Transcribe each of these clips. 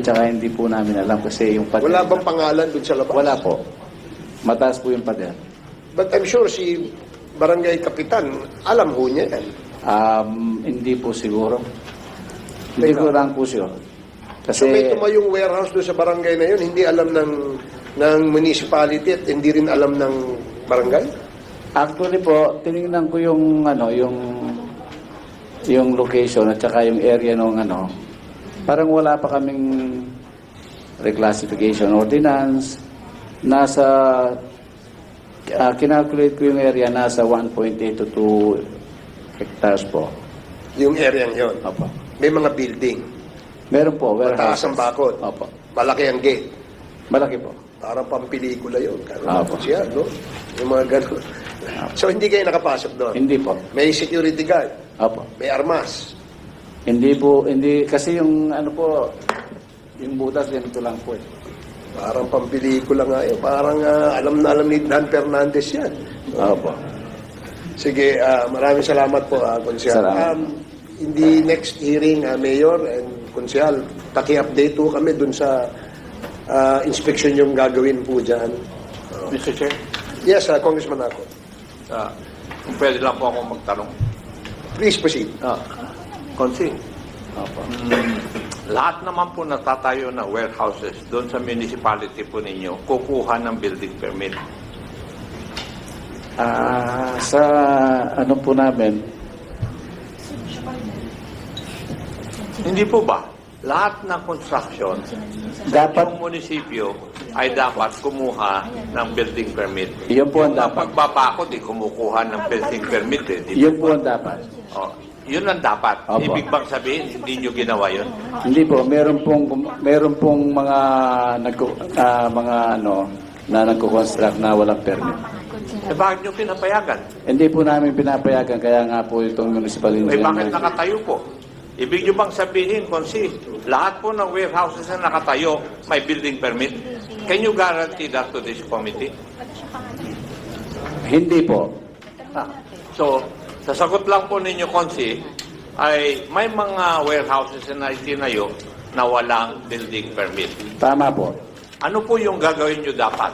tsaka hindi po namin alam kasi yung pader... Wala bang pangalan dun sa labas? Wala po. Mataas po yung pader. But I'm sure si Barangay Kapitan, alam ho niya yan. Hindi po siguro. Hindi ko lang po sure. Kasi... So may tumayong warehouse doon sa barangay na yun, hindi alam ng municipality at hindi rin alam ng barangay? Actually po, tinignan ko yung yung location at saka yung area ng parang wala pa kaming reclassification ordinance. Nasa kinalculate ko yung area, nasa 1.8 to 2 hectares po. Yung area yun? Opo. May mga building? Meron po, Mataas warehouses. ang bakod? Opo. Malaki ang gate? Malaki po. Parang pampelikula yun. Opo. Siya, no? Yung mga ganun. So hindi kayo nakapasok doon? Hindi po. May security guard? Opo. May armas? Hindi po, hindi, kasi yung yung butas ganito lang po eh. Parang pampelikula nga yun. Parang alam na alam ni Dan Fernandez yan. Opo. Sige, maraming salamat po, Konsyal. Salamat. In the next hearing, Mayor and Konsyal, paki-update po kami dun sa inspection yung gagawin po dyan. Mr. Chair, Yes, Congressman ako. kung pwede lang po akong magtanong. Please proceed. Konsi, Opo. lahat naman po natatayo na warehouses doon sa municipality po ninyo, kukuha ng building permit. Sa po namin, Hindi po ba? Lahat ng construction, dapat, yung munisipyo ay dapat kumuha ng building permit. yun po ang Ang dapat. pagbabakod, kumukuha ng building permit. Di Yun ba? po ang dapat. Oh, yun ang dapat. Opo. Ibig bang sabihin, hindi nyo ginawa yun? Hindi po, meron pong mga na nagko-construct na walang permit. Eh bakit nyo pinapayagan? Hindi po namin pinapayagan, kaya nga po itong municipal Eh engineer. bakit nakatayo po? Ibig nyo bang sabihin, Konsi, lahat po ng warehouses na nakatayo, may building permit? Can you guarantee that to this committee? Hindi po. So, sa sagot lang po ninyo, Konsi, ay may mga warehouses na itinayo na walang building permit. Tama po. Ano po yung gagawin nyo dapat?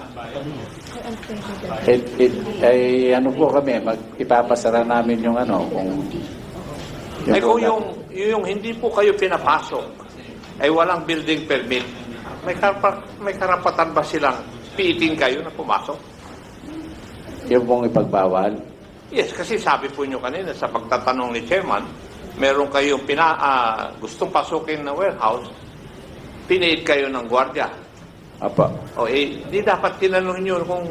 Po kami, ipapasara namin yung Kung yung hindi po kayo pinapasok, ay walang building permit, may karapatan ba silang piitin kayo na pumasok? yung pong ipagbawal. Yes, kasi sabi po nyo kanina sa pagtatanong ni Chairman, meron kayong gustong pasukin na warehouse, piniit kayo ng gwardiya. Apa. O di dapat tinanong nyo kung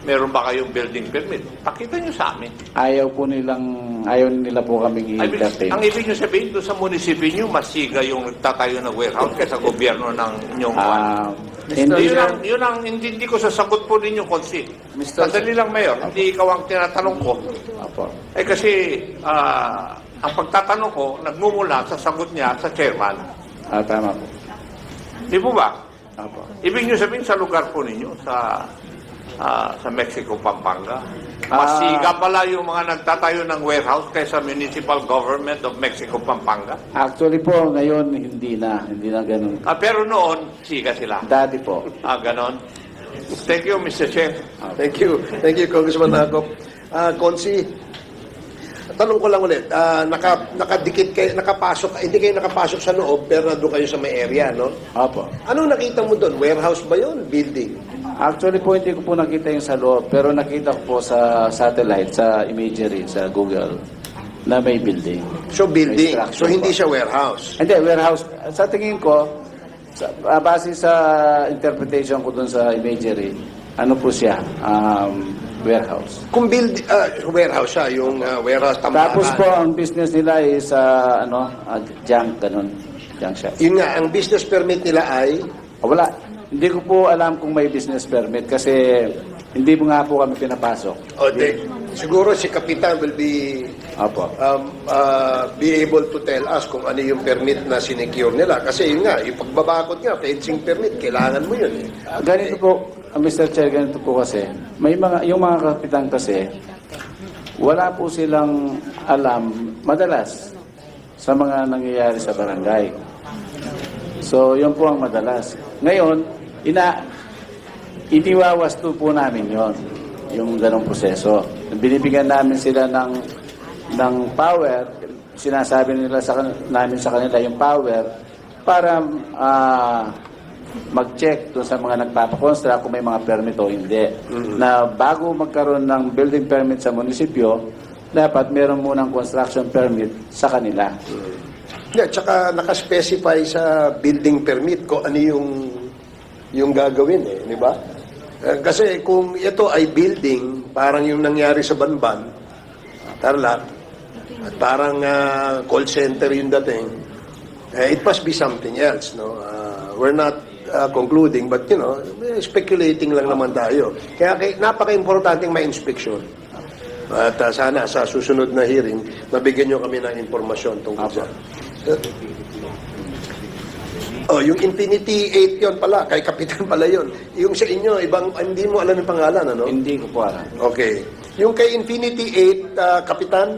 meron ba kayong building permit. Pakita nyo sa amin. Ayaw nila po kaming i-entertain. Ang ibig nyo sabihin, doon sa munisipyo nyo, masiga yung nagtatayo ng warehouse kaysa gobyerno ng inyong yun ang hindi ko sasagot po ninyo, Konsi. Sadali lang, Mayor. Hindi ikaw ang tinatanong ko. Apo. Kasi ang pagtatanong ko, nagmumula sa sagot niya sa chairman. Tama po. Di po ba? Apo. Ibig nyo sabihin sa lugar po ninyo, sa Mexico, Pampanga. Masiga pala yung mga nagtatayo ng warehouse kaysa Municipal Government of Mexico, Pampanga. Actually po, ngayon hindi na ganun. Pero noon, siga sila. Dati po. Ganon. Thank you, Mr. Chair. Thank you. Thank you, Congressman Akop. Konsi, tanong ko lang ulit, nakadikit kayo, hindi kayo nakapasok sa loob, pero nandun kayo sa may area, no? Apo. Ano nakita mo doon? Warehouse ba yun? Building? Actually po, hindi ko po nakita yung sa loob, pero nakita ko po sa satellite, sa imagery, sa Google, na may building. So, building. May So, structure hindi po. siya warehouse. Hindi, warehouse. Sa tingin ko, base sa interpretation ko dun sa imagery, ano po siya? Warehouse. Kung warehouse siya, yung warehouse tambakan. Tapos po, ang business nila is, junk, ganun. Junk shop. Yun nga, ang business permit nila ay Wala. Hindi ko po alam kung may business permit kasi hindi mo nga po kami pinapasok. siguro si Kapitan will be Apo. be able to tell us kung ano yung permit na sinecure nila. Kasi yun nga, yung pagbabakod nga, fencing permit, kailangan mo yun. Ganito po, Mr. Chair, ganito po kasi, yung mga kapitan kasi, wala po silang alam, madalas, sa mga nangyayari sa barangay. So, yun po ang madalas. Ngayon, iniwawasto po namin yon, yung ganong proseso. Binibigyan namin sila ng power, sinasabi nila namin sa kanila yung power para mag-check doon sa mga nagpapakonstruct kung may mga permit o hindi. Na bago magkaroon ng building permit sa munisipyo, dapat meron munang construction permit sa kanila. Yeah, tsaka nakaspecify sa building permit kung ano yung gagawin di ba? Kasi kung ito ay building, parang yung nangyari sa Banban, Tarlac, at parang call center yung dating, it must be something else, no? We're not concluding, but speculating lang naman tayo. Kaya napaka-importanting ma-inspection. At sana sa susunod na hearing, mabigyan nyo kami ng impormasyon tungkol sa. Yung Infinity 8 yon pala, kay Kapitan pala yon. Yung sa inyo, hindi mo alam yung pangalan, ano? Hindi ko po alam. Okay. Yung kay Infinity 8, Kapitan,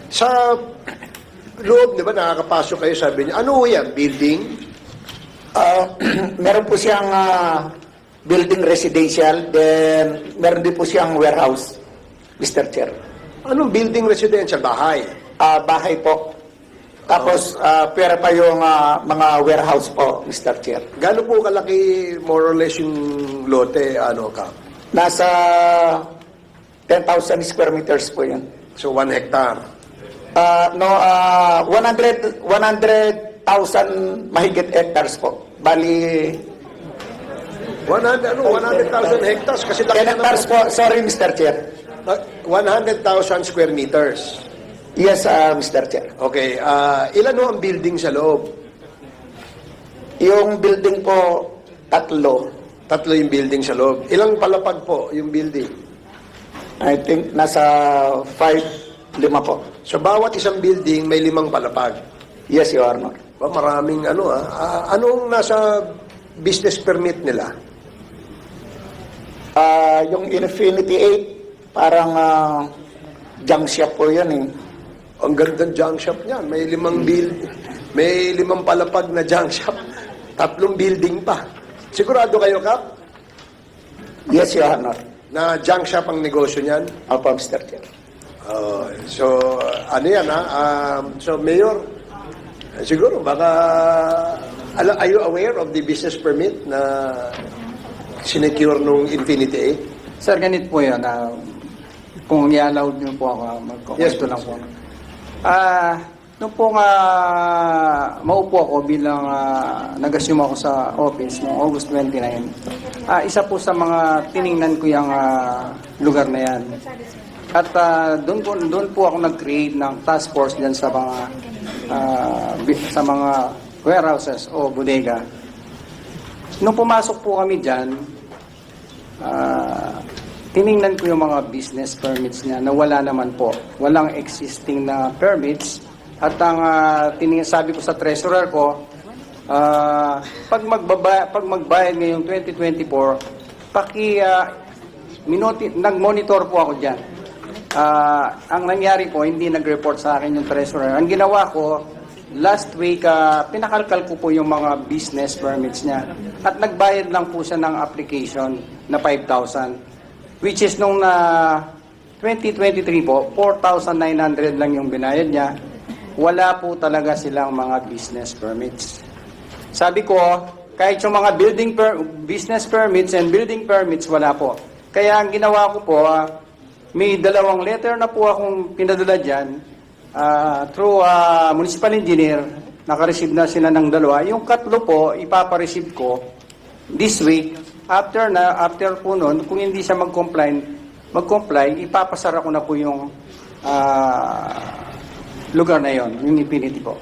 sa loob, di ba, nakakapasok kayo, sabi niya, ano yan, building? Meron po siyang building residential, then meron din po siyang warehouse, Mr. Chair. Anong building residential? Bahay? Bahay po. Tapos, pera pa yung mga warehouse po, Mr. Chair. Gano'n po kalaki, more or less, yung lote, Nasa 10,000 square meters po yun. So, 1 hectare. 100,000 mahigit hectares po. Bali, 100,000 hectares? Kasi 10 hectares po. Sorry, Mr. Chair. 100,000 square meters. Yes, Mr. Chair. Okay. Ilan ho ang building sa loob? Yung building po, 3. 3 yung building sa loob. Ilang palapag po yung building? I think nasa 5 po. So, bawat isang building may 5 palapag. Yes, Your Honor. Maraming anong nasa business permit nila? Yung Infinity 8, parang junk shop po yun eh. Ang gandang junk shop niyan. May 5 palapag na junk shop. 3 building pa. Sigurado kayo, Kap? Yes, Your Honor. Na junk shop ang negosyo niyan? Opo, Mr. Chair. So, ano yan, so, Mayor, siguro, baka, are you aware of the business permit na sinecure nung Infinity 8? Sir, ganit po yun. Kung i-allowed niyo po ako, magkukwento lang po. Nung po nga maupo ako bilang nag-assume ako sa office noong August 29, isa po sa mga tiningnan ko yung lugar na yan. At doon po ako nag-create ng task force dyan sa mga warehouses o bodega. Nung pumasok po kami dyan, tiningnan ko yung mga business permits niya na wala naman po. Walang existing na permits. At ang sabi ko sa treasurer ko, pag magbayad ngayong 2024, nag-monitor po ako dyan. Ang nangyari po, hindi nag-report sa akin yung treasurer. Ang ginawa ko, last week, pinakalkal ko po yung mga business permits niya. At nagbayad lang po siya ng application na 5,000. Which is nung 2023 po, 4,900 lang yung binayad niya. Wala po talaga silang mga business permits. Sabi ko, kahit yung mga business permits and building permits, wala po. Kaya ang ginawa ko po, may 2 letter na po akong pinadala dyan through municipal engineer. Naka-receive na sila ng 2. Yung 3 po, ipapareceive ko this week. After po nun, kung hindi siya mag-comply, ipapasara ko na po yung lugar na yon, yung Infinity po.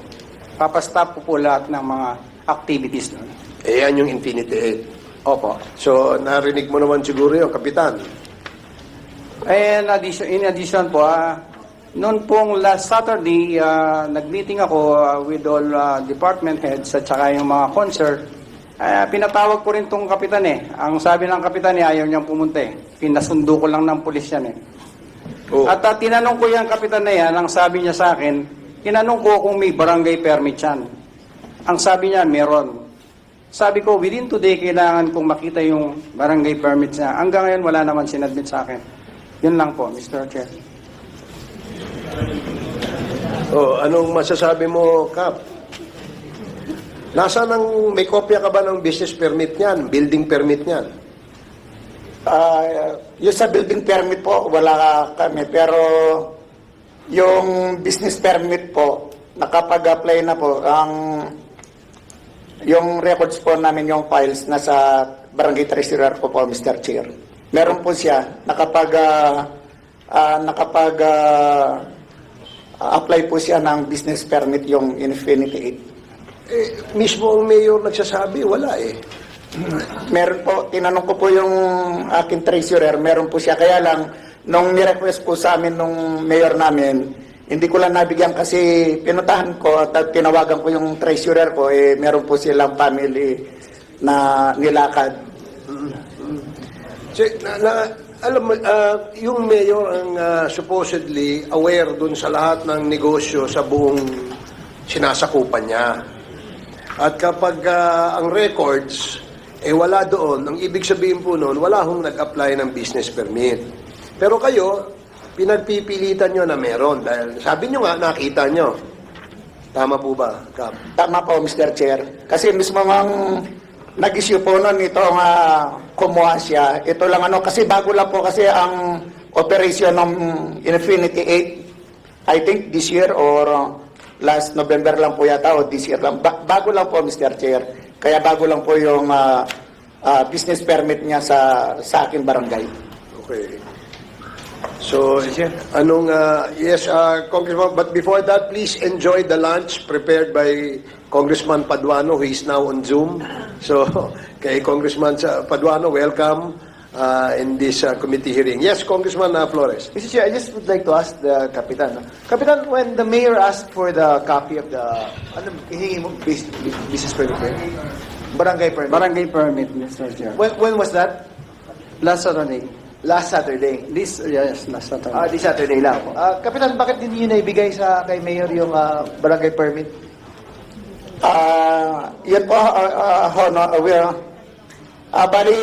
Papastop ko po lahat ng mga activities doon. Yan yung Infinity 8. Opo. So, narinig mo naman siguro yung Kapitan. And in addition po, noon pong last Saturday, nag-meeting ako with all department heads at saka yung mga concert. Pinatawag ko rin tong kapitan eh. Ang sabi ng kapitan ayaw niyang pumunta eh. Pinasundo ko lang ng pulis yan eh. Oh. At tinanong ko yung kapitan na yan, ang sabi niya sa akin, tinanong ko kung may barangay permit yan. Ang sabi niya, meron. Sabi ko, within today, kailangan kong makita yung barangay permits niya. Hanggang ngayon, wala naman sinadmit sa akin. Yun lang po, Mr. Chair. Anong masasabi mo, Kap? May kopya ka ba ng business permit niyan, building permit niyan? Yung sa building permit po, wala kami. Pero yung business permit po, nakapag-apply na po. Yung records po namin, yung files, nasa barangay treasurer ko po, Mr. Chair. Meron po siya, apply po siya ng business permit, yung Infinity 8. Mismo ang mayor nagsasabi, wala eh. Meron po, tinanong ko po yung aking treasurer, meron po siya. Kaya lang, nung nirequest po sa amin nung mayor namin, hindi ko lang nabigyan kasi pinuntahan ko at tinawagan ko yung treasurer ko, meron po silang family na nilakad. Alam mo, yung mayor ang supposedly aware dun sa lahat ng negosyo sa buong sinasakupan niya. At kapag ang records, wala doon, ang ibig sabihin po noon, wala hong nag-apply ng business permit. Pero kayo, pinagpipilitan nyo na meron. Dahil sabi nyo nga, nakita nyo. Tama po ba, Kap? Tama po, Mr. Chair. Kasi mismo ang nag-issue po nun itong kumuha siya. Ito lang kasi bago lang po kasi ang operation ng Infinity 8, I think this year or last November lang po yata o this year lang. Bago lang po, Mr. Chair. Kaya bago lang po yung business permit niya sa aking barangay. Okay. So, yes, Congressman, but before that, please enjoy the lunch prepared by Congressman Paduano, who is now on Zoom. So, kay Congressman Paduano, welcome in this committee hearing. Yes, Congressman Flores. Mr. Chair, I just would like to ask the Kapitan. Kapitan, when the mayor asked for the copy of the hihingi mo business permit, barangay permit. Barangay permit, Mr. Chair. When was that? Last Saturday. Last Saturday. Yes, last Saturday. This Saturday lang. Kapitan, bakit din yun naibigay kay mayor yung barangay permit? Yan po, bali,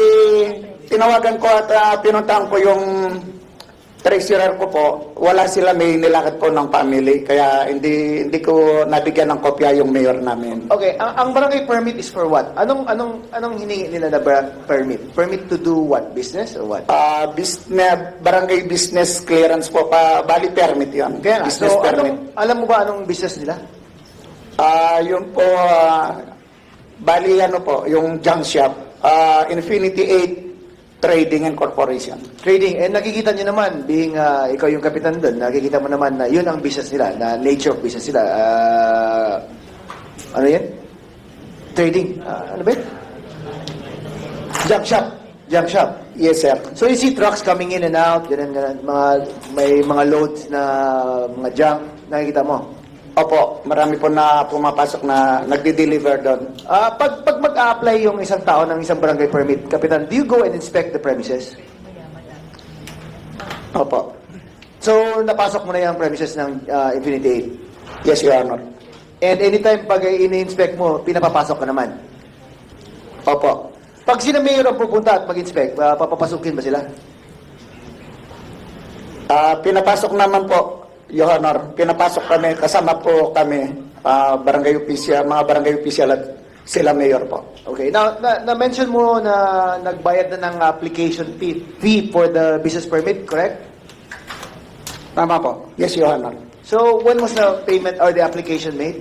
tinawagan ko at pinuntahan ko yung treasurer ko po. Wala sila, may nilakad po ng family. Kaya hindi ko nabigyan ng kopya yung mayor namin. Okay, ang barangay permit is for what? Anong hiningi nila na permit? Permit to do what? Business or what? Barangay business clearance po. Bali permit yan. Kaya nga, Business so permit. alam mo ba anong business nila? Yun po, bali yung junk shop. Infinity 8 Trading and Corporation. Trading, nakikita nyo naman, being ikaw yung kapitan doon, nakikita mo naman na yun ang business nila, na nature of business nila. Ano yan? Trading. Ano ba yun? Junk shop. Junk shop. Yes, sir. So you see trucks coming in and out, ganun, may mga loads na mga junk, nakikita mo. Opo, marami po na pumapasok na nagde-deliver doon. Pag mag-a-apply yung isang tao ng isang barangay permit, Kapitan, do you go and inspect the premises? Opo. So, napasok mo na yung premises ng Infinity 8? Yes, Your Honor. And anytime pag ini-inspect mo, pinapapasok ka naman? Opo. Pag sina mayor ang pupunta at mag-inspect, papapasukin ba sila? Pinapasok naman po, Your Honor. Pinapasok kami, kasama po kami, barangay official, mga barangay official at sila mayor po. Okay. Now, na-mention mo na nagbayad na ng application fee for the business permit, correct? Tama po. Yes, Your Honor. So, when was the payment or the application made?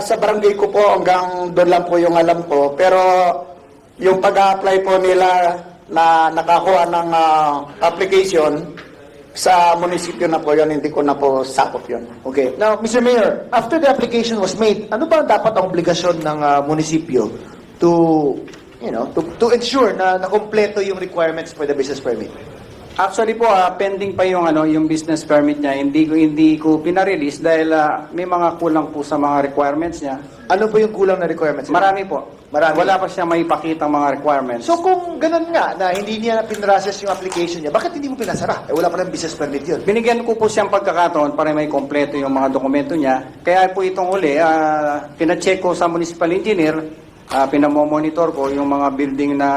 Sa barangay ko po, hanggang doon lang po yung alam ko. Pero yung pag-apply po nila na nakakuha ng application, sa munisipyo na po yun, hindi ko na po sakop yun. Okay. Now, Mr. Mayor, after the application was made, ano ba dapat ang obligasyon ng munisipyo to ensure na nakompleto yung requirements for the business permit? Actually po, pending pa yung yung business permit niya. Hindi ko pinarelease dahil may mga kulang po sa mga requirements niya. Ano po yung kulang na requirements? Marami po. Marami. Wala pa siya maipakita mga requirements. So kung ganun nga, na hindi niya pinrocess yung application niya, bakit hindi mo pinasara? Wala pa lang business permit yun. Binigyan ko po siyang pagkakataon para may kompleto yung mga dokumento niya. Kaya po itong huli, pinacheck ko sa municipal engineer, pinamomonitor ko yung mga building na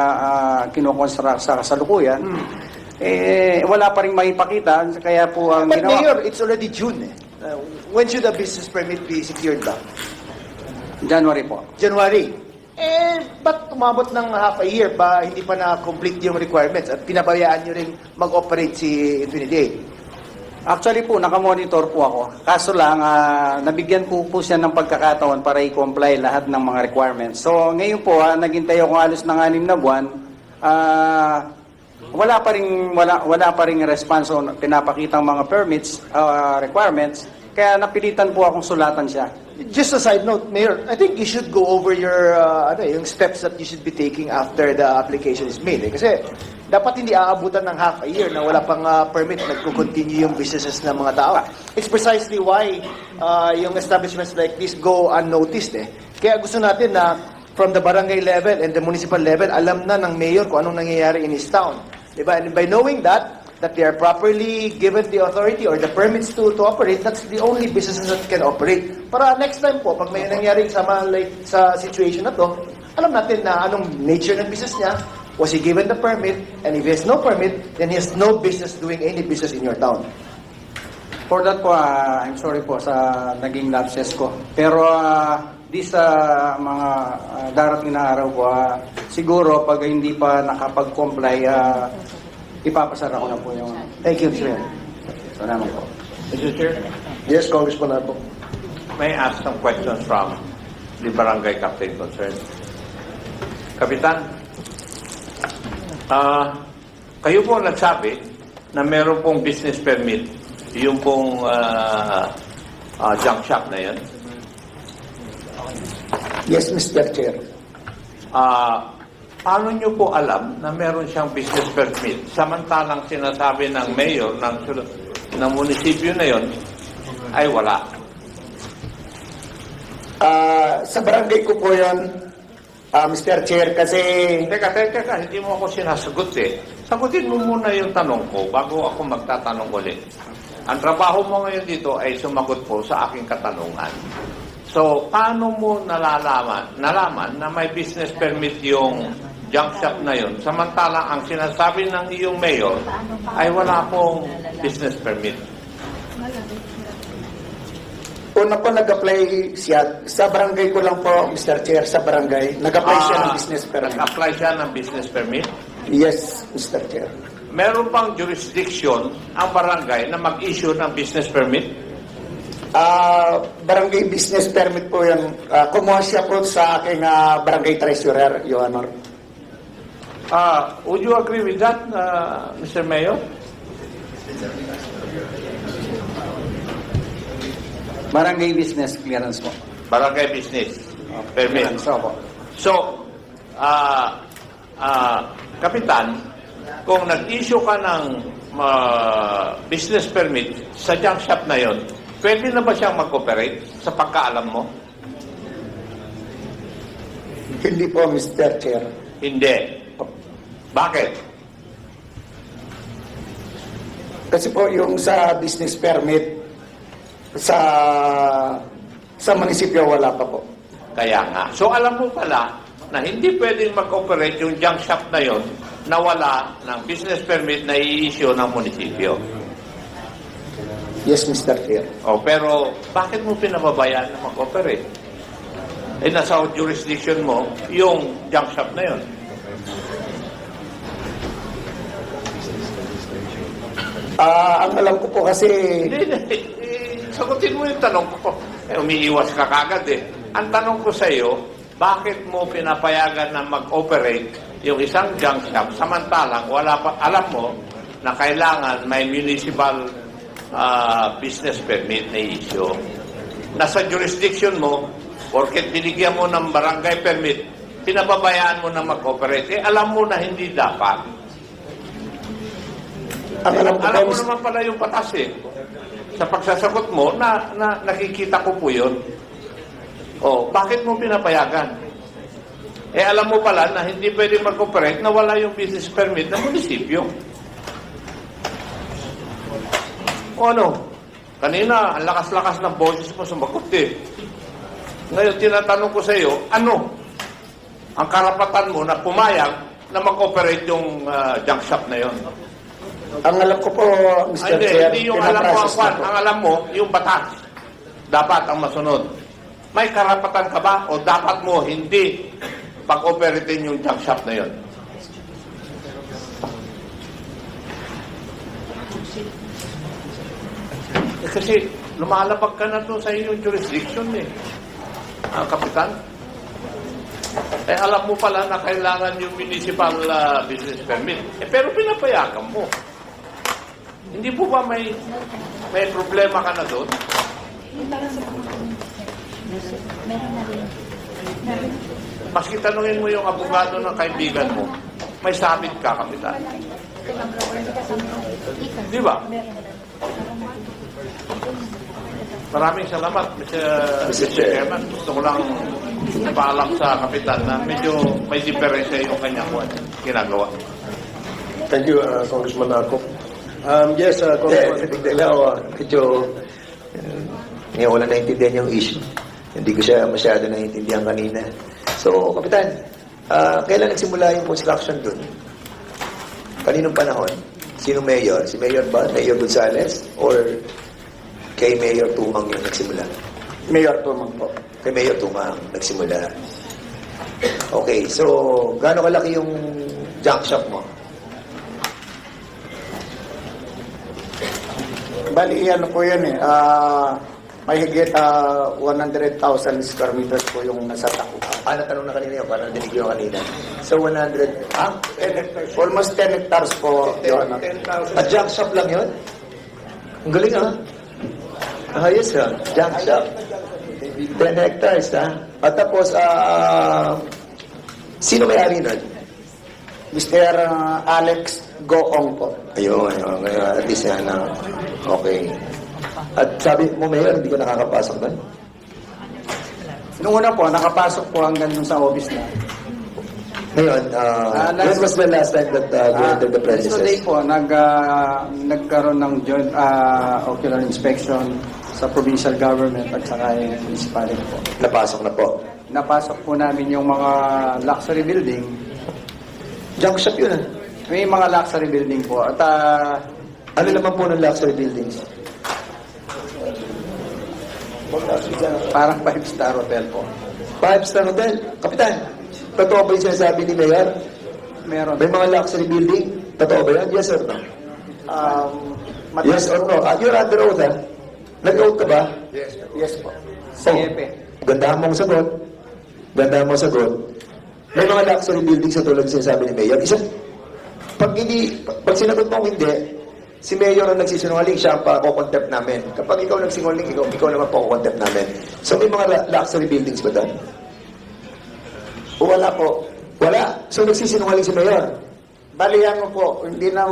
kinoconstruct sa kasalukuyan. Wala pa rin maipakita, kaya po ang But ginawa. Mayor, it's already June. When should a business permit be secured ba? January po. January. Ba't umabot ng half a year pa, hindi pa na-complete yung requirements at pinabayaan nyo rin mag-operate si Infinity 8? Actually po, nakamonitor po ako. Kaso lang, nabigyan ko po siya ng pagkakataon para i-comply lahat ng mga requirements. So, ngayon po, naghintay ako halos ng 6 na buwan. Wala pa ring response o pinapakitang mga permits, requirements. Kaya napilitan po akong sulatan siya. Just a side note, Mayor, I think you should go over your yung steps that you should be taking after the application is made. Kasi dapat hindi aabutan ng half a year na wala pang permit, nagko-continue yung businesses ng mga tao. It's precisely why yung establishments like this go unnoticed. Kaya gusto natin na from the barangay level and the municipal level, alam na ng mayor kung anong nangyayari in his town. Diba? And by knowing that they are properly given the authority or the permits to operate, that's the only businesses that can operate. Para next time po, pag may nangyari sa situation na to, alam natin na anong nature ng business niya, was he given the permit, and if he has no permit, then he has no business doing any business in your town. For that po, I'm sorry po sa naging lapses ko. Pero sa mga darating na araw po, siguro pag hindi pa nakapag-comply, ipapasara ko na po yung... Thank you, Mr. Mayor. Salamat po. Mr. Chair, Yes, Congressman Arbo. may I ask some questions from the barangay captain concerned. Kapitan, kayo po nagsabi na meron pong business permit, yung pong junk shop na yan. Yes, Mr. Chair. Paano nyo po alam na meron siyang business permit samantalang sinasabi ng mayor ng munisipyo na yon ay wala? Sa barangay ko po yun, Mr. Chair, kasi... Teka, hindi mo ako sinasagot eh. Sagutin mo muna yung tanong ko bago ako magtatanong ulit. Ang trabaho mo ngayon dito ay sumagot po sa aking katanungan. So, paano mo nalaman na may business permit yung junk shop na yun, samantalang ang sinasabi ng iyong mayor ay wala pong business permit? Una po nag-apply siya, sa barangay ko lang po, Mr. Chair, sa barangay, nag-apply siya ng business permit. Nag-apply siya ng business permit? Yes, Mr. Chair. Meron bang jurisdiction ang barangay na mag-issue ng business permit? Barangay business permit po yan. Kumuha siya po sa aking barangay treasurer, Your Honor. Would you agree with that, Mr. Mayor? Barangay business clearance po. Barangay business permit. So po. So, Kapitan, kung nag-issue ka ng business permit sa junk shop na yon, pwede na ba siyang mag-operate sa pagkaalam mo? Hindi po, Mr. Chair. Hindi. Bakit? Kasi po yung sa business permit, sa munisipyo wala pa po. Kaya nga. So, alam mo pala na hindi pwedeng mag-operate yung junk shop na yon na wala ng business permit na i-issue ng munisipyo. Yes, Mr. Chair. Pero bakit mo pinababayaan na mag-operate? Nasa jurisdiction mo yung junk shop na yon. Ang alam ko po kasi... Hindi. Sagutin mo yung tanong ko. Umiiwas ka kagad eh. Ang tanong ko sa iyo, bakit mo pinapayagan na mag-operate yung isang junk shop samantalang wala pa, alam mo na kailangan may municipal business permit na issue. Nasa jurisdiction mo, porket binigyan mo ng barangay permit, pinababayaan mo na mag-operate. Alam mo na hindi dapat. Ang alam ko, Alam mo Mr. naman pala yung batas eh. Sa pagsasagot mo, nakikita ko po yun. Oh, bakit mo pinapayagan? Eh alam mo pala na hindi pwede mag-operate na wala yung business permit ng munisipyo. O ano? Kanina, ang lakas-lakas ng boses mo sumagot eh. Ngayon, tinatanong ko sa iyo, ano ang karapatan mo na pumayag na mag-operate yung junk shop na yon? Ang alam ko po, Mr. Hindi, Chair, hindi yung alam mo ang pinaprocess kwan. na po. Ang alam mo, yung batas. Dapat ang masunod. May karapatan ka ba o dapat mo hindi pag-operatein yung junk shop na yon? Kasi lumalapag ka na to sa iyong jurisdiction eh. Kapitan. Eh alam mo pala na kailangan yung municipal business permit. Eh pero pinapayagan mo. Hindi po ba may problema ka na doon? Maski tanungin mo yung abogado ng kaibigan mo, may sabit ka, Kapitan. Di ba? Maraming salamat, Mr. Chairman. Gusto ko lang ipaalam sa Kapitan na medyo may diferensya yung kanyang ginagawa. Thank you, Congressman Ako. Yes, Congressman. Medyo ngayon wala naintindihan yung issue. Hindi ko siya masyado naintindihan kanina. So, Kapitan, kailan nagsimula yung construction dun? Kaninong panahon? Sinong mayor? Si Mayor ba? Mayor Gonzales? Or kay Mayor Tumang yung nagsimula? Mayor Tumang po. Kay Mayor Tumang nagsimula. Okay, so gaano kalaki yung junk shop mo? Bali, ano po yun eh. May higit 100,000 square meters po yung nasa takupan. Natanong na kanina yun, parang nadinig yun kanina. So, 100, 10 hectares. Almost 10 hectares po. Yun. At junk shop lang yun? Ang galing Ayos junk shop. 10 hectares At tapos, sino may-ari nun? Mr. Alex Goong po. Ayun. At least okay. At sabi mo, Mayor, hindi ka nakakapasok doon? Noong una po, nakapasok po hanggang dun sa office na. Ngayon, when was the last time that you entered the Yesterday premises? po, nagkaroon ng joint ocular inspection sa provincial government at saka yung municipality po. Napasok na po. Napasok po namin yung mga luxury building. Junk shop yun May mga luxury building po. At Ano naman po ng luxury buildings? parang 5-star hotel po. 5-star hotel. Kapitan, totoo ba yung sinasabi ni Mayor? Meron. May mga luxury building? Totoo ba yan? Yes or no? Yes or no? You're under oath, Nag-oath ka ba? Yes po. Sa Yepe. Gandahan mong sagot. Gandahan mong sagot. May mga luxury buildings sa tulad ng sinasabi ni Mayor. Pag sinagot mo hindi, si Mayor ang nagsisinungaling, siya ang pa-contempt namin. Kapag ikaw nagsinungaling, ikaw naman pa-contempt namin. So may mga luxury buildings ba doon? Wala po. Wala. So nagsisinungaling si Mayor. Bali, ano po, hindi na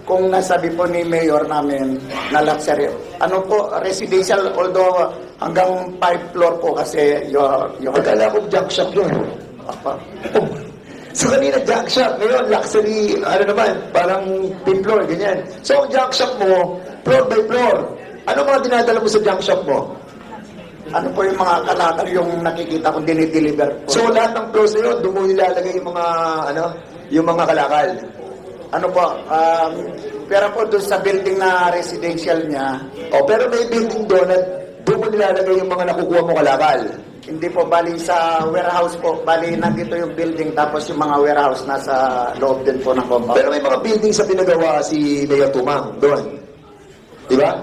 kung nasabi po ni Mayor namin na luxury. Ano po, residential, although hanggang 5 floor po kasi yung Akala ko junk shop yun. Apa. Oh. So kanina junk shop, ngayon luxury, parang 5th floor, ganyan. So ang junk shop mo, floor by floor. Ano mga dinadala mo sa junk shop mo? Ano po yung mga kalakal yung nakikita kong dinideliver po? So lahat ng floors na yun, doon mo nilalagay yung mga, yung mga kalakal. Ano po, pero po doon sa building na residential niya, Pero may building doon at doon mo nilalagay yung mga nakukuha mo kalakal. hindi po, bali sa warehouse po, bali nandito yung building tapos yung mga warehouse nasa loob din po ng compound. Pero may mga building sa pinagawa si Mayor Tumang doon. Di ba?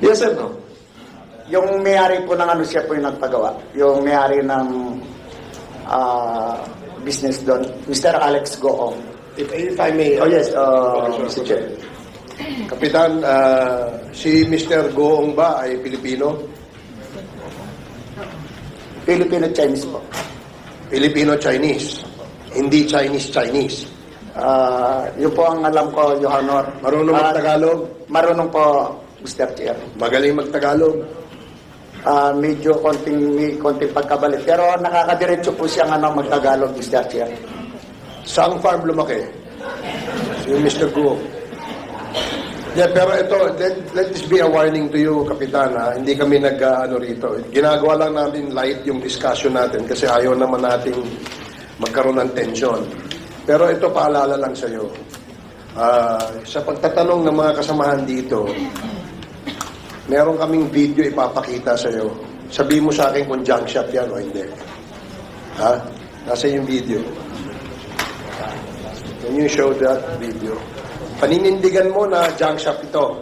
Yes or no? Yung may-ari po ng siya po yung nagpagawa. Yung may-ari ng business doon, Mr. Alex Goong. If I may, Oh yes, Mr. Chair. Kapitan, si Mr. Goong ba ay Pilipino? Filipino-Chinese po. Filipino-Chinese. Hindi Chinese-Chinese. Yun po ang alam ko, Your Honor. Marunong mag-Tagalog? Marunong po, Mr. Chair. Magaling mag-Tagalog? Medyo may konting pagkabalit. Pero nakakadiretso po siyang mag-Tagalog, Mr. Chair. Saang farm lumaki? Si Mr. Guo. Yeah, pero ito, let this be a warning to you, Kapitan, ha? Hindi kami rito. Ginagawa lang natin light yung discussion natin kasi ayaw naman nating magkaroon ng tension. Pero ito, paalala lang sa iyo. Sa pagtatanong ng mga kasamahan dito, meron kaming video ipapakita sa iyo. Sabihin mo sa akin kung junk shop yan o hindi. Ha? Nasa yung video. Can you show that video? Paninindigan mo na junk shop ito.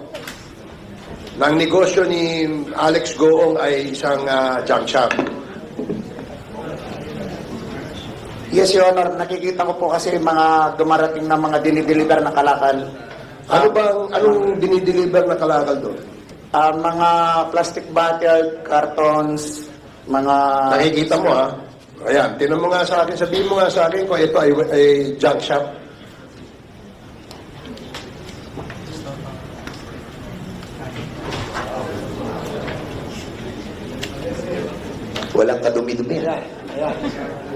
Nang negosyo ni Alex Goong ay isang junk shop. Yes, Your Honor. Nakikita ko po kasi mga dumarating na mga dinideliver na kalakal. Anong dinideliver na kalakal doon? Mga plastic bottle, cartons, mga... Nakikita mo, ha? Ayan, tinan mo nga sa akin, sabihin mo nga sa akin kung ito ay junk shop. Walang kadumi-dumi.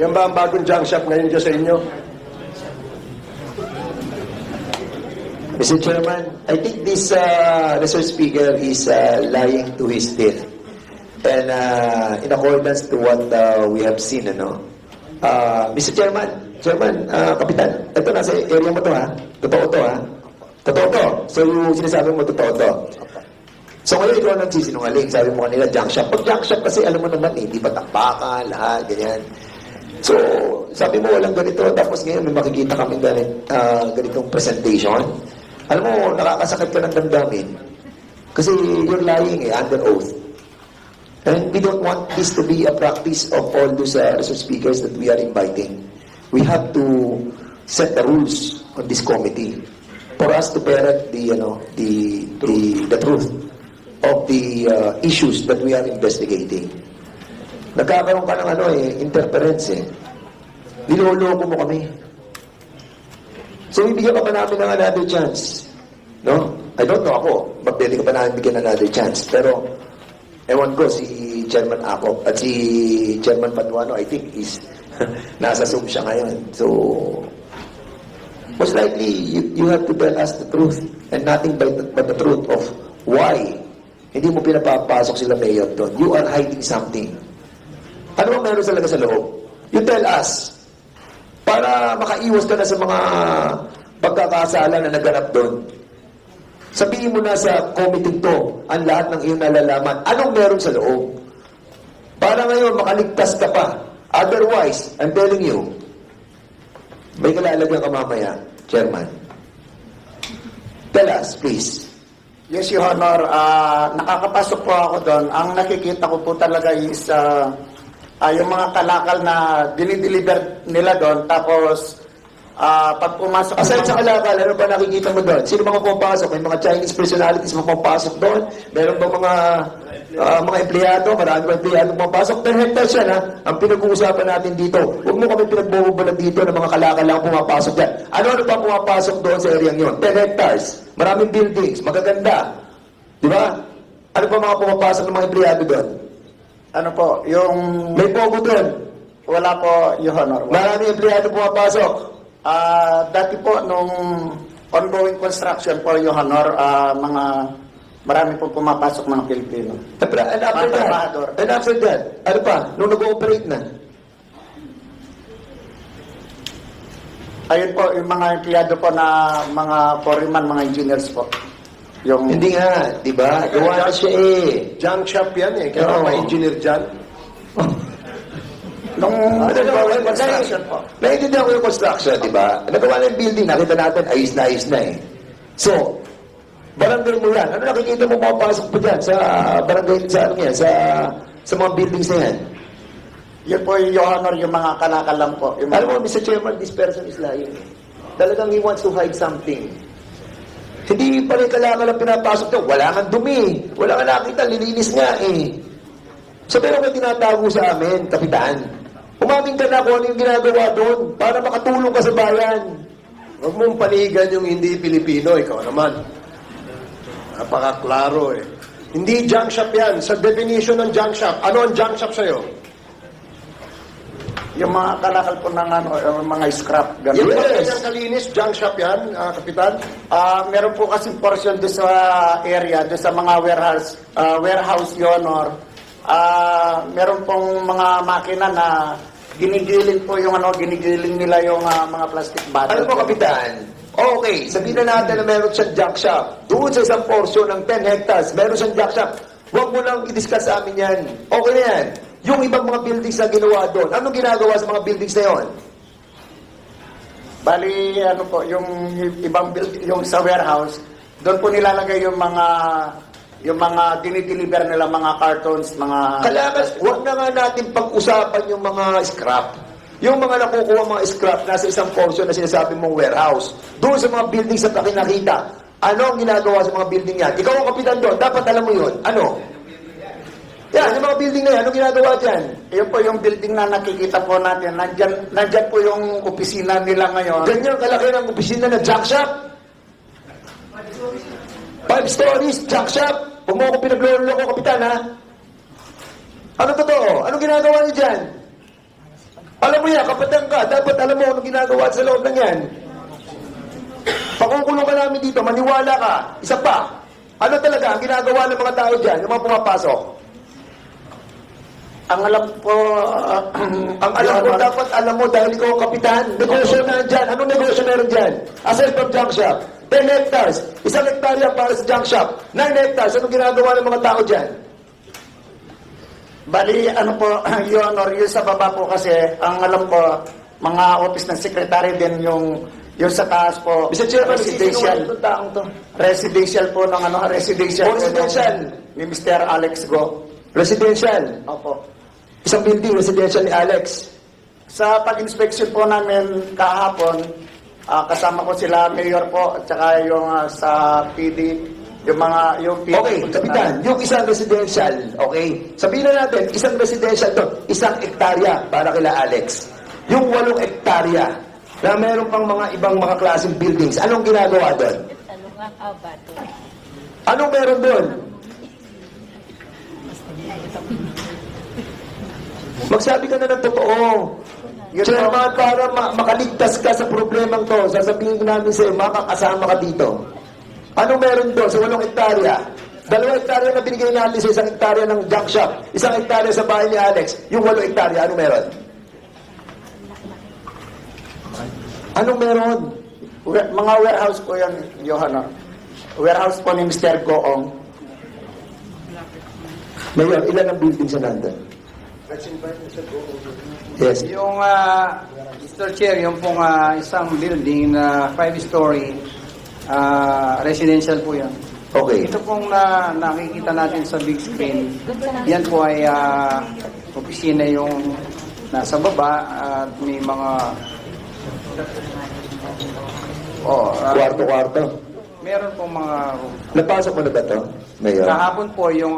Yan ba ang bagong junk shop ngayon dyan sa inyo? Mr. Chairman, I think this resource speaker is lying to his teeth. And in accordance to what we have seen, Mr. Chairman, Kapitan, ito nasa area mo to, ha? Totoo to, ha? Totoo to. So yung sinasabi mo, totoo to. So ngayon ikaw nagsisinungaling, sabi mo kanila, junk shop. Pag junk shop kasi alam mo naman, hindi pa takpakan, lahat, ganyan. So, sabi mo walang ganito, tapos ngayon may makikita kami ganitong presentation. Alam mo, nakakasakit ka ng damdamin. Kasi you're lying under oath. And we don't want this to be a practice of all those resource speakers that we are inviting. We have to set the rules on this committee for us to parrot the truth of the issues that we are investigating. Nagkakaroon ka ng interference eh. Niloloko mo kami. So, bibigyan ka pa namin ng another chance. No? I don't know ako. Pwede ka pa namin bigyan ng another chance. Pero, ewan ko, si Chairman Acop at si Chairman Paduano, I think, is nasa Zoom siya ngayon. So, most likely, you have to tell us the truth and nothing but the truth of why hindi mo pinapapasok sila mayor doon. You are hiding something. Ano bang meron talaga sa loob? You tell us. Para makaiwas ka na sa mga pagkakasala na naganap doon. Sabihin mo na sa committee to ang lahat ng iyong nalalaman. Anong meron sa loob? Para ngayon makaligtas ka pa. Otherwise, I'm telling you, may kalalagyan ka mamaya, Chairman. Tell us, please. Yes, Your Honor. Nakakapasok po ako doon. Ang nakikita ko po talaga is yung mga kalakal na dinideliver nila doon. Tapos, pag pumasok... Aside sa kalakal, ano ba nakikita mo doon? Sino mga pumapasok? May mga Chinese personalities pumapasok doon? Meron ba mga empleyado? Marami ba empleyado pumapasok? Per hectare siya, ha? Ang pinag-uusapan natin dito. Huwag mo kami pinagbububulag dito ng mga kalakal lang pumapasok dyan. Ano pa pumapasok doon sa area yun? 10 hectares. Maraming buildings. Magaganda. Di ba? Ano pa mga pumapasok ng mga empleyado doon? Ano po, yung... May pogo doon. Wala po, Your Honor. Maraming empleyado pumapasok. Dati po, nung ongoing construction po, Your Honor, marami po pumapasok mga Pilipino. And after that, ano pa? Nung nag-ooperate na? Ayun po, yung mga empleyado po na mga foreman, mga engineers po. Yung... Hindi nga, di ba? Gawa na siya eh. Junk shop yan eh. Kaya Oo. ma-engineer dyan. Nung ongoing construction po. Naiintindihan ko yung construction, di ba? Nagawa na yung building, nakita natin, ayos na eh. So, barangay mo yan. Ano nakikita mo pumapasok po dyan sa barangay, sa mga buildings na yan? Yun po, Your Honor, yung mga kalakal lang po. Yung Alam mo, Mr. Chairman, this person is lying. Talagang he wants to hide something. Hindi pa rin kalakal ang pinapasok to. Wala kang dumi. Wala kang nakita, lilinis nga eh. So, pero may tinatago sa amin, Kapitan. Umamin ka na kung ano yung ginagawa doon para makatulong ka sa bayan. Huwag mong panigan yung hindi Pilipino, ikaw naman. Napakaklaro eh. Hindi junk shop yan. Sa definition ng junk shop, ano ang junk shop sa'yo? Yung mga kalakal po ng ano, mga scrap. Ganun. Yung yes. Kalinis, junk shop yan, Kapitan? Meron po kasi portion doon sa area, doon sa mga warehouse yun, or meron pong mga makina na ginigiling po yung ano, ginigiling nila yung mga plastic bottle. Ano po, Kapitan? Okay, sabihin na natin na meron siyang junk shop. Doon sa isang portion ng 10 hectares, meron siyang junk shop. Huwag mo lang i-discuss sa amin yan. Okay na yan. Yung ibang mga buildings na ginawa doon, anong ginagawa sa mga buildings na yon? Bali, ano po, yung ibang building, yung sa warehouse, doon po nilalagay yung mga dinideliver nila, mga cartons, mga... Kailangan, huwag na nga natin pag-usapan yung mga scrap. Yung mga nakukuha mga scrap nasa isang portion na sinasabi mong warehouse. Doon sa mga buildings na nakita, ano ang ginagawa sa mga building yan? Ikaw ang kapitan doon, dapat alam mo yun. Ano? Yan, yung mga building na yan, ano ginagawa dyan? Yun po yung building na nakikita po natin. Nandyan po yung opisina nila ngayon. Ganyan kalaki ng opisina na junk shop. 5 stories, junk shop. Huwag mo ako pinaglolo ko, kapitan, ha? Ano totoo? Anong ginagawa niyo dyan? Alam mo yan, kapitan ka, dapat alam mo anong ginagawa sa loob ng yan. Pakukulong ka namin dito, maniwala ka. Isa pa, ano talaga ang ginagawa ng mga tao dyan, yung mga pumapasok? Ang alam po... Ang alam mo, dapat alam mo dahil ikaw ang kapitan. Negosyo na dyan. Anong negosyo meron dyan? Aside from junk shop. 10 hectares. 1 hektarya para sa junk shop. 9 hectares. Anong ginagawa ng mga tao dyan? Bali, ano po, yun, or yun sa baba po kasi, ang alam ko, mga office ng secretary din yung sa taas po, Mr. Chairman, residential. itong taong to. Residential po ng ano, residential. O, residential. Ni Mr. Alex Go. Residential. Opo. Isang building, residential ni Alex. Sa pag-inspection po namin kahapon, kasama ko sila, mayor po, at saka yung sa PD, yung PD. Okay, kapitan, yung isang residential, okay? Sabihin na natin, isang residential to, 1 hektarya para kila Alex. Yung 8 hektarya, na meron pang mga ibang mga klaseng buildings, anong ginagawa doon? Anong meron doon? Magsabi ka na ng totoo. Chairman, para makaligtas ka sa problemang to, sasabihin namin sa'yo, makakasama ka dito. Anong meron doon sa 8 hektarya? 2 hektarya na binigay natin sa 1 hektarya ng junk shop, 1 hektarya sa bahay ni Alex, yung 8 hektarya, anong meron? Anong meron? Mga warehouse po yan, Johanna. Warehouse po ni Mr. Goong. Mayor, ilan ang buildings na nandun? Yes. Yung, Mr. Chair, yung pong isang building na 5-story, residential po yan. Okay. Ito pong nakikita natin sa big screen, yan po ay opisina yung nasa baba at may mga Kwarto-kwarto. meron pong mga Napasok mo na ba to, Mayor? kahapon po yung